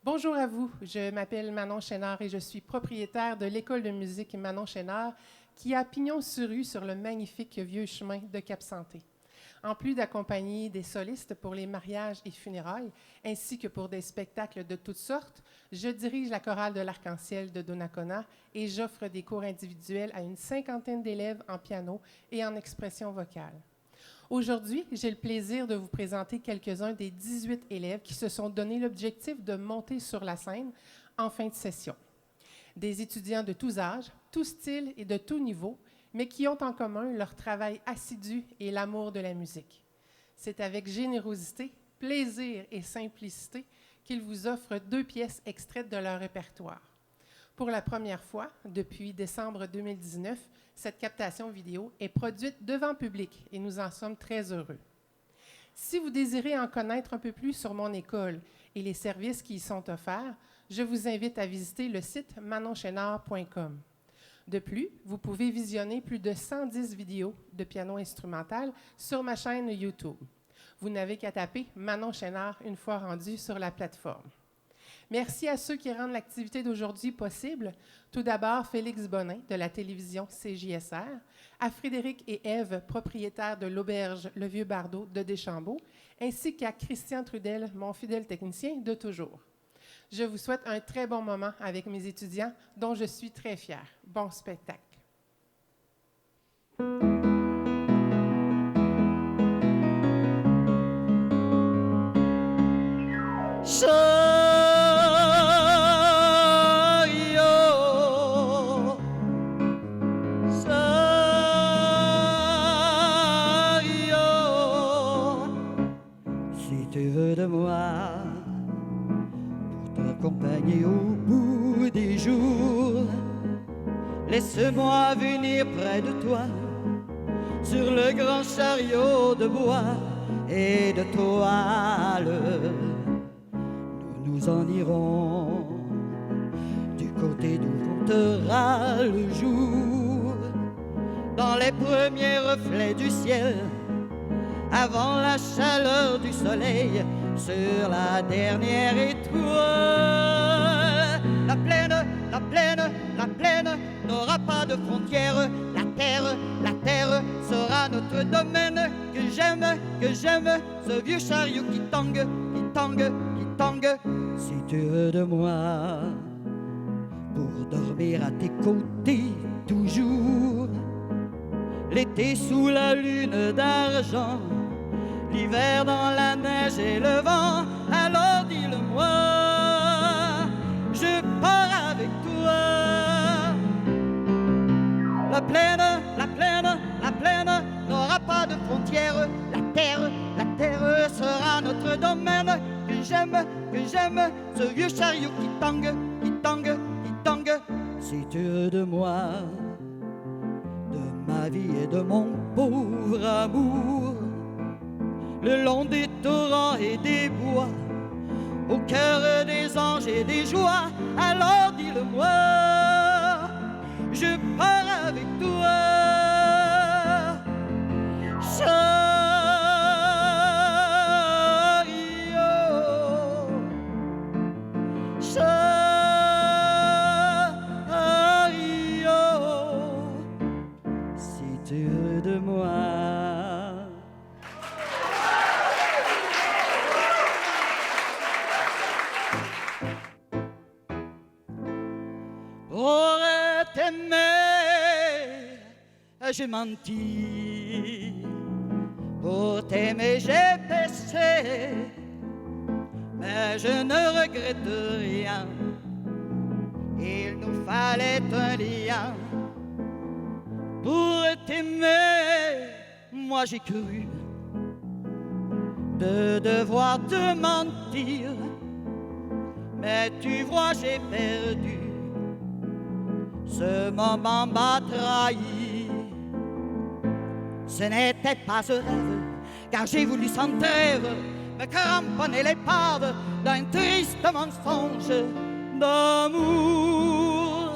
Bonjour à vous, je m'appelle Manon Chénard et je suis propriétaire de l'école de musique Manon Chénard qui a pignon sur rue sur le magnifique vieux chemin de Cap-Santé. En plus d'accompagner des solistes pour les mariages et funérailles, ainsi que pour des spectacles de toutes sortes, je dirige la chorale de l'Arc-en-Ciel de Donnacona et j'offre des cours individuels à une cinquantaine d'élèves en piano et en expression vocale. Aujourd'hui, j'ai le plaisir de vous présenter quelques-uns des 18 élèves qui se sont donné l'objectif de monter sur la scène en fin de session. Des étudiants de tous âges, tous styles et de tous niveaux, mais qui ont en commun leur travail assidu et l'amour de la musique. C'est avec générosité, plaisir et simplicité qu'ils vous offrent 2 pièces extraites de leur répertoire. Pour la première fois, depuis décembre 2019, cette captation vidéo est produite devant public et nous en sommes très heureux. Si vous désirez en connaître un peu plus sur mon école et les services qui y sont offerts, je vous invite à visiter le site manonchenar.com. De plus, vous pouvez visionner plus de 110 vidéos de piano instrumental sur ma chaîne YouTube. Vous n'avez qu'à taper Manon Chénard une fois rendu sur la plateforme. Merci à ceux qui rendent l'activité d'aujourd'hui possible. Tout d'abord, Félix Bonin de la télévision CJSR, à Frédéric et Ève, propriétaires de l'auberge Le Vieux Bardeau de Deschambault, ainsi qu'à Christian Trudel, mon fidèle technicien de toujours. Je vous souhaite un très bon moment avec mes étudiants, dont je suis très fière. Bon spectacle. Si tu veux de moi pour t'accompagner au bout des jours, laisse-moi venir près de toi sur le grand chariot de bois et de toile. Nous en irons du côté d'où montera le jour, dans les premiers reflets du ciel, avant la chaleur du soleil, sur la dernière étoile. La plaine n'aura pas de frontières. La terre sera notre domaine. Que j'aime, ce vieux chariot qui tangue. Si tu veux de moi pour dormir à tes côtés toujours, l'été sous la lune d'argent, l'hiver dans la neige et le vent, alors dis-le-moi, je pars avec toi. La plaine n'aura pas de frontières. La terre sera notre domaine. Que j'aime, ce vieux chariot qui tangue. Si tu veux de moi, de ma vie et de mon pauvre amour, le long des torrents et des bois, au cœur des anges et des joies, alors dis-le-moi, je pars avec toi. Si tu veux de moi. Pour t'aimer, j'ai menti. Pour t'aimer, j'ai péché. Mais je ne regrette rien. Il nous fallait un lien. Pour t'aimer, moi j'ai cru de devoir te mentir. Mais tu vois, j'ai perdu. Ce moment m'a trahi. Ce n'était pas un rêve, car j'ai voulu sans trêve me cramponner l'épave d'un triste mensonge d'amour.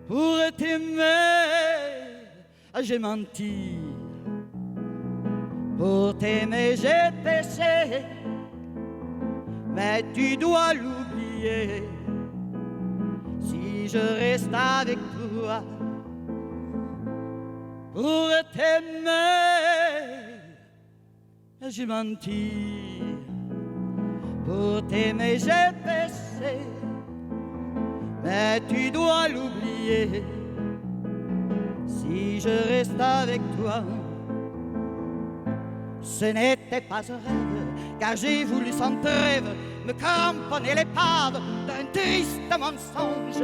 Pour t'aimer, j'ai menti. Pour t'aimer, j'ai péché. mais tu dois l'oublier. Si je reste avec toi pour t'aimer, j'ai menti. Pour t'aimer, j'ai péché, mais tu dois l'oublier. Si je reste avec toi, ce n'était pas un rêve, car j'ai voulu sans trêve me cramponner l'épave d'un triste mensonge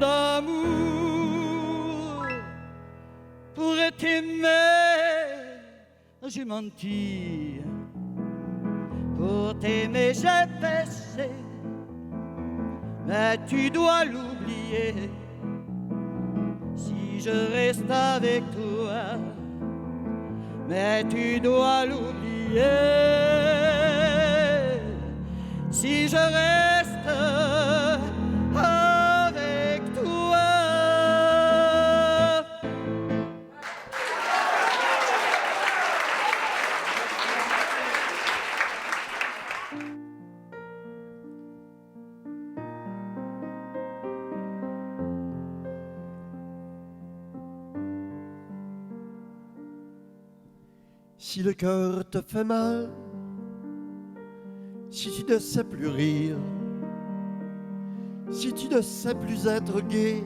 d'amour. Pour t'aimer, j'ai menti. Pour t'aimer, j'ai péché, mais tu dois l'oublier. Si je reste avec toi, mais tu dois l'oublier. Si je reste avec toi. Si le cœur te fait mal, si tu ne sais plus rire, si tu ne sais plus être gai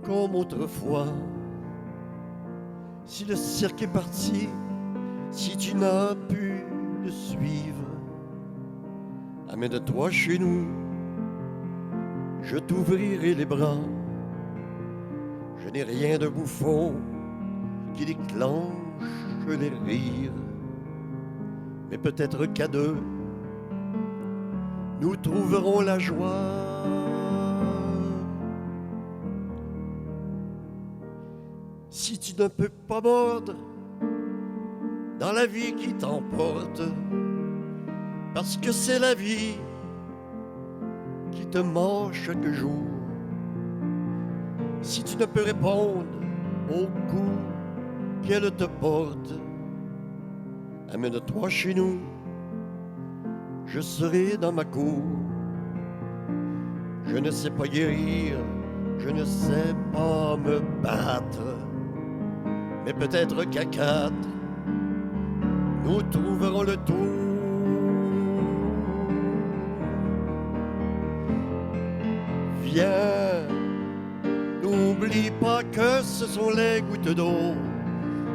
comme autrefois, si le cirque est parti, si tu n'as pu le suivre, amène-toi chez nous, je t'ouvrirai les bras. Je n'ai rien de bouffon qui déclenche les rires, mais peut-être qu'à deux, nous trouverons la joie. Si tu ne peux pas mordre dans la vie qui t'emporte, parce que c'est la vie qui te mange chaque jour, si tu ne peux répondre au coup qu'elle te porte, amène-toi chez nous, je serai dans ma cour. Je ne sais pas guérir, je ne sais pas me battre, mais peut-être qu'à quatre, nous trouverons le tour. Viens, n'oublie pas que ce sont les gouttes d'eau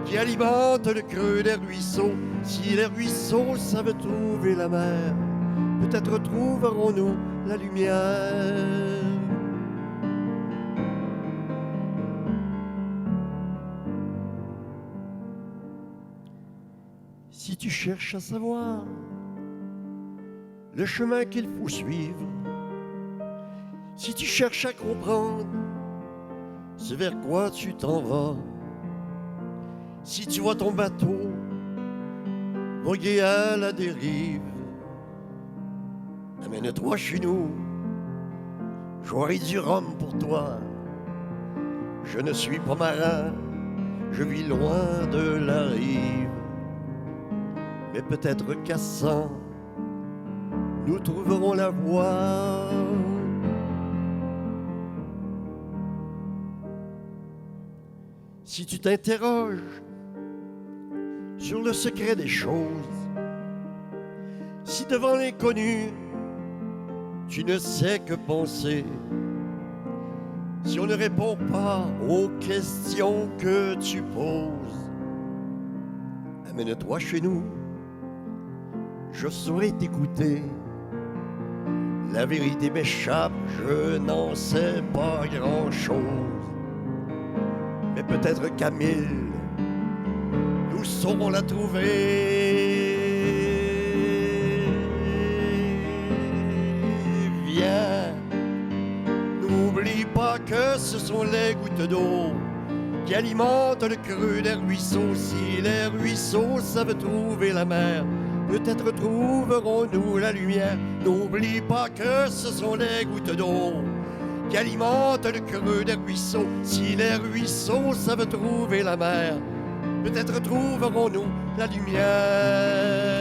qui alimente le creux des ruisseaux. Si les ruisseaux savent trouver la mer, peut-être trouverons-nous la lumière. Si tu cherches à savoir le chemin qu'il faut suivre, si tu cherches à comprendre ce vers quoi tu t'en vas, si tu vois ton bateau voguer à la dérive, amène-toi chez nous, j'aurai du rhum pour toi. Je ne suis pas marin, je vis loin de la rive, mais peut-être qu'à 100, nous trouverons la voie. Si tu t'interroges sur le secret des choses, si devant l'inconnu, tu ne sais que penser, si on ne répond pas aux questions que tu poses, amène-toi chez nous, je saurai t'écouter. La vérité m'échappe, je n'en sais pas grand-chose, mais peut-être qu'à 1000, nous saurons la trouver. Viens, n'oublie pas que ce sont les gouttes d'eau qui alimentent le creux des ruisseaux. Si les ruisseaux savent trouver la mer, peut-être trouverons-nous la lumière. N'oublie pas que ce sont les gouttes d'eau qui alimentent le creux des ruisseaux. Si les ruisseaux savent trouver la mer, peut-être trouverons-nous la lumière.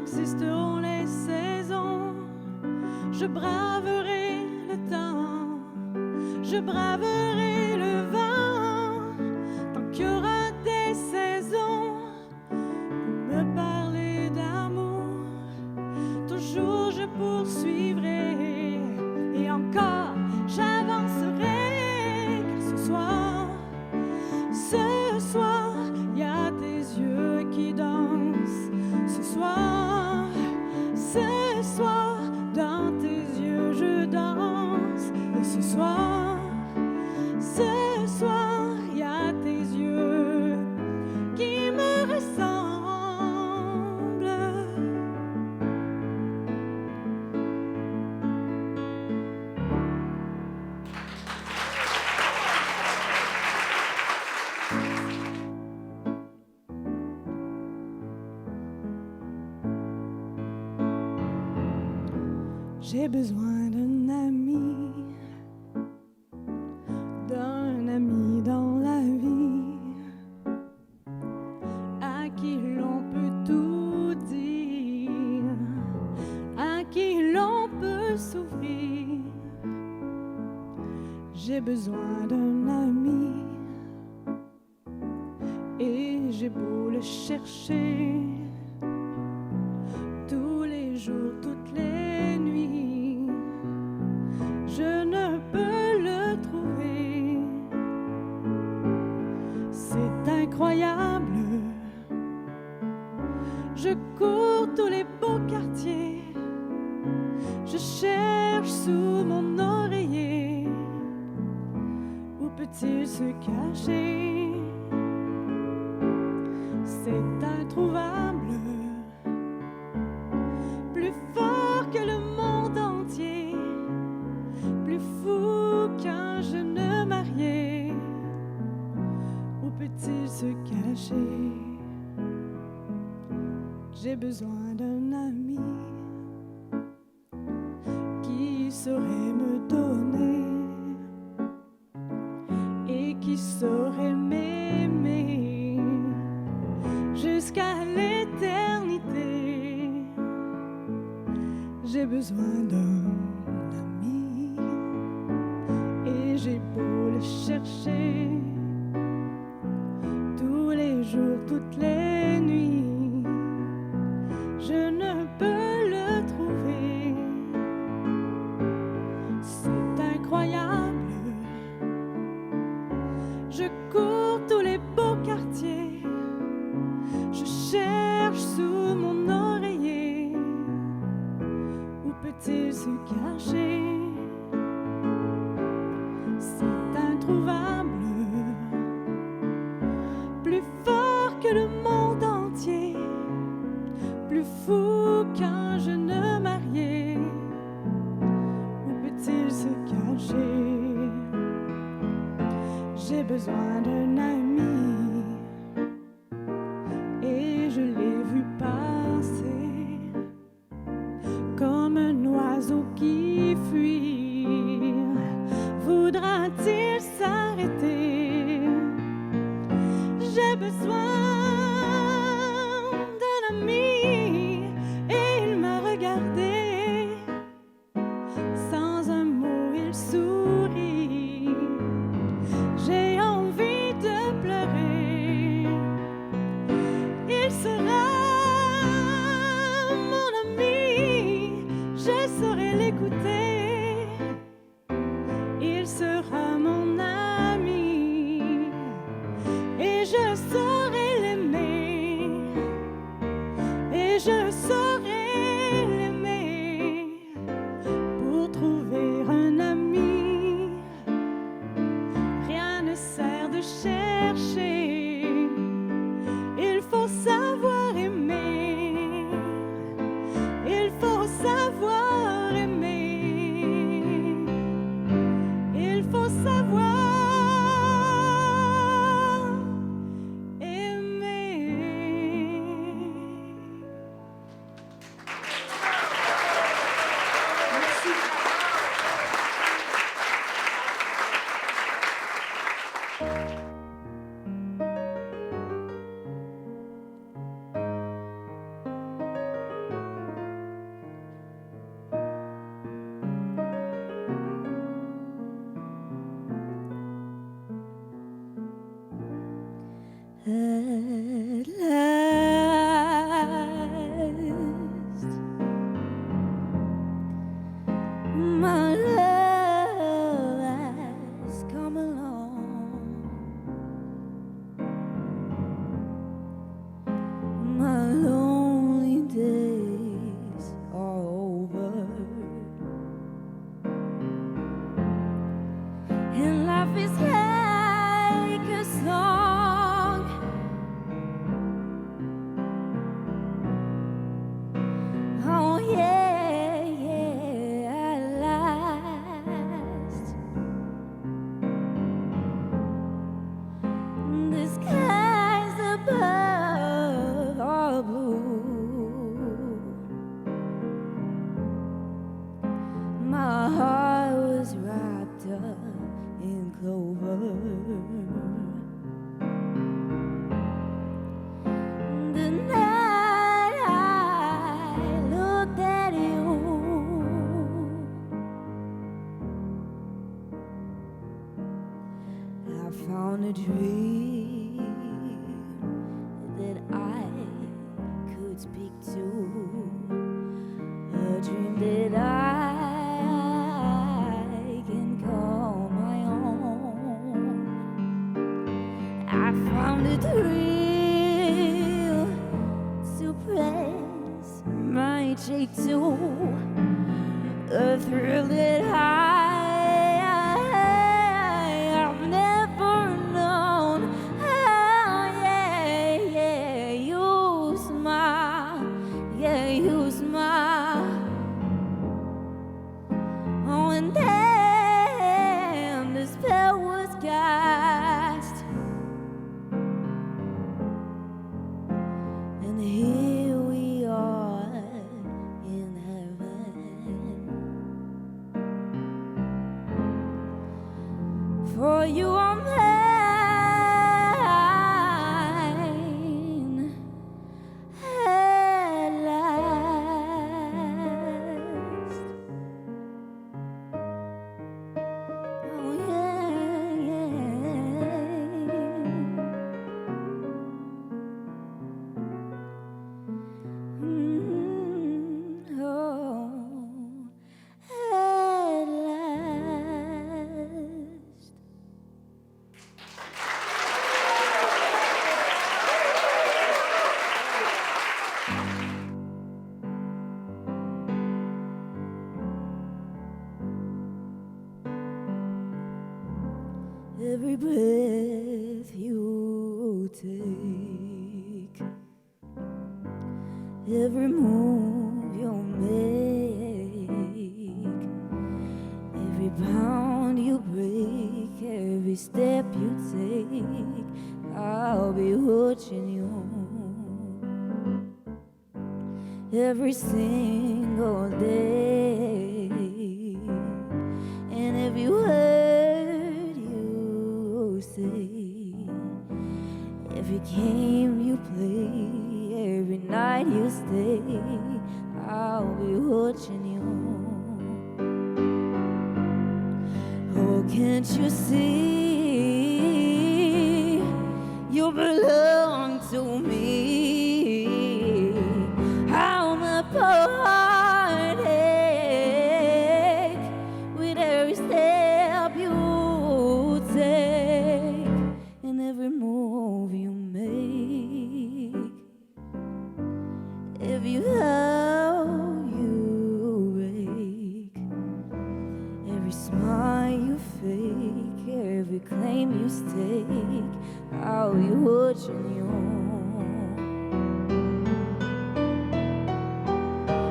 qu'existeront les saisons. Je braverai le temps, je braverai le vent, tant qu'il y aura des saisons pour me parler d'amour. Toujours je poursuivrai et encore j'avancerai, car ce soir, il y a tes yeux qui dansent. Ce soir, dans tes yeux je danse. Et ce soir, il y a tes yeux qui me ressemblent. J'ai besoin d'un ami dans la vie, à qui l'on peut tout dire, à qui l'on peut s'ouvrir. J'ai besoin d'un ami, et j'ai beau le chercher tous les jours, toutes les nuits, je ne peux le trouver. C'est incroyable. Je cours tous les beaux quartiers, je cherche sous mon oreiller. Où peut-il se cacher? C'est introuvable. Plus fort que le monde entier, plus fou qu'un jeune marié. Où peut-il se cacher? J'ai besoin d'un ami qui saurait me donner et qui saurait m'aimer jusqu'à l'éternité. J'ai besoin d'un ami, et j'ai beau le chercher tous les jours, toutes les nuits, je ne peux le trouver. C'est incroyable. Je cours tous les beaux quartiers, je cherche sous mon oreiller. Où peut-il se cacher? C'est introuvable. Plus fort que le monde entier, plus fou qu'un jeune marié. Où peut-il se cacher? J'ai besoin d'un ami, et je l'ai vu passer comme un oiseau qui fuit. Voudra-t-il s'arrêter? J'ai besoin d'un ami, et il m'a regardé. Sans un mot, il sourit. J'ai envie de pleurer. Il sera mon ami, je saurai l'écouter. Il sera mon ami, et je saurai l'aimer, et je saurai l'aimer. Pour trouver un ami, rien ne sert de chercher, il faut savoir aimer, il faut savoir aimer. My love has come along. My lonely days are over, and life is like a song. Oh yeah, yeah, at last. The skies above are blue. My heart was wrapped up in clover. The night I looked at you, I found a dream that I could speak to, a dream that I can call my own. I found a thrill to press my cheek to, a thrill that I've never known. Oh, yeah, yeah, you smile, yeah, you smile. Oh, and then the spell was cast, and here we are in heaven. For you are mine at last. Oh yeah, yeah. Oh, at last. Every breath you take, every move you make, every pound you break, every step you take, I'll be watching you. Every single day, and every word you say, every game you play, every night you stay, I'll be watching you. Oh, can't you see you belong to me? How my heart ache with every step you take, and every move you make, every vow you break, every smile you fake, every claim you stake, I'll be watching you.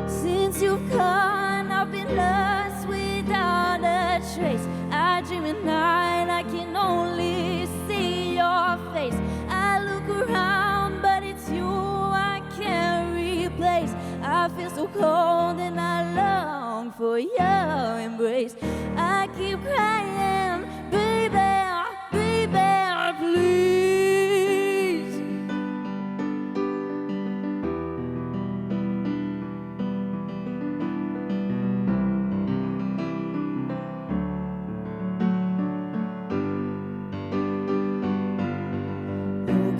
Since you've gone, I've been lost without a trace. I dream at night, I can only see your face. I look around, but it's you I can't replace. I feel so cold and I long for your embrace. I keep crying, baby, baby, please.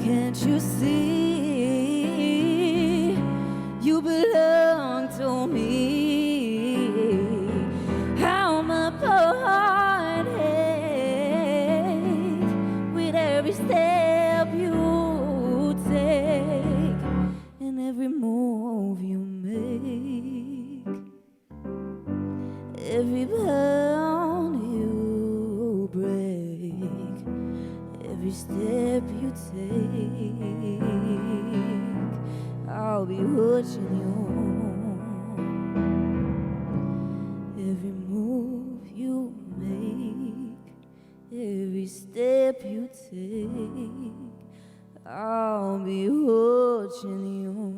Can't you see you belong to me? How every bond you break, every step you take, I'll be watching you. Every move you make, every step you take, I'll be watching you.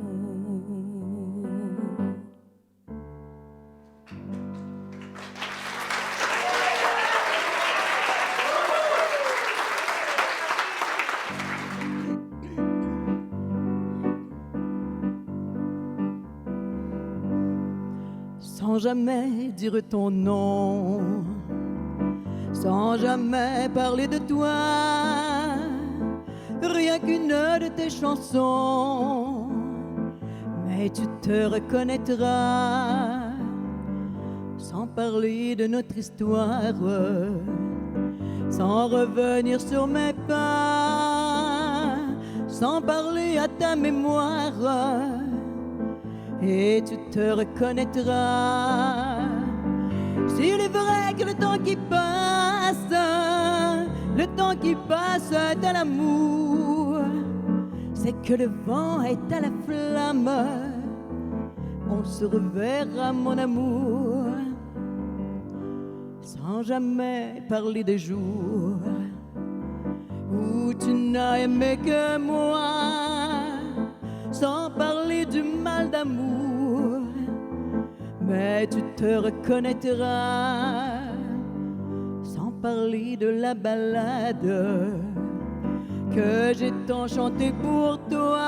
Sans jamais dire ton nom, sans jamais parler de toi, rien qu'une de tes chansons, mais tu te reconnaîtras, sans parler de notre histoire, sans revenir sur mes pas, sans parler à ta mémoire, et tu te reconnaîtras. S'il est vrai que le temps qui passe est l'amour, c'est que le vent est à la flamme, on se reverra mon amour, sans jamais parler des jours où tu n'as aimé que moi, sans parler du mal d'amour, mais tu te reconnaîtras, sans parler de la ballade que j'ai tant chanté pour toi,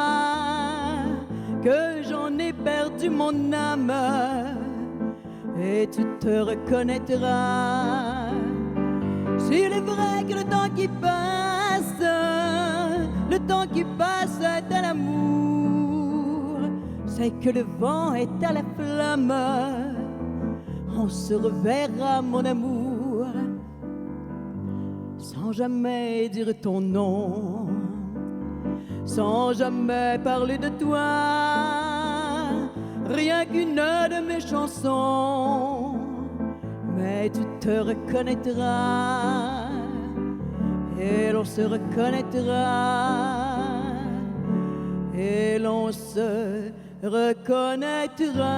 que j'en ai perdu mon âme, et tu te reconnaîtras. S'il est vrai que le temps qui passe est à l'amour, c'est que le vent est à la flamme, on se reverra mon amour, sans jamais dire ton nom, sans jamais parler de toi, rien qu'une de mes chansons, mais tu te reconnaîtras, et l'on se reconnaîtra, et l'on se reconnaîtra.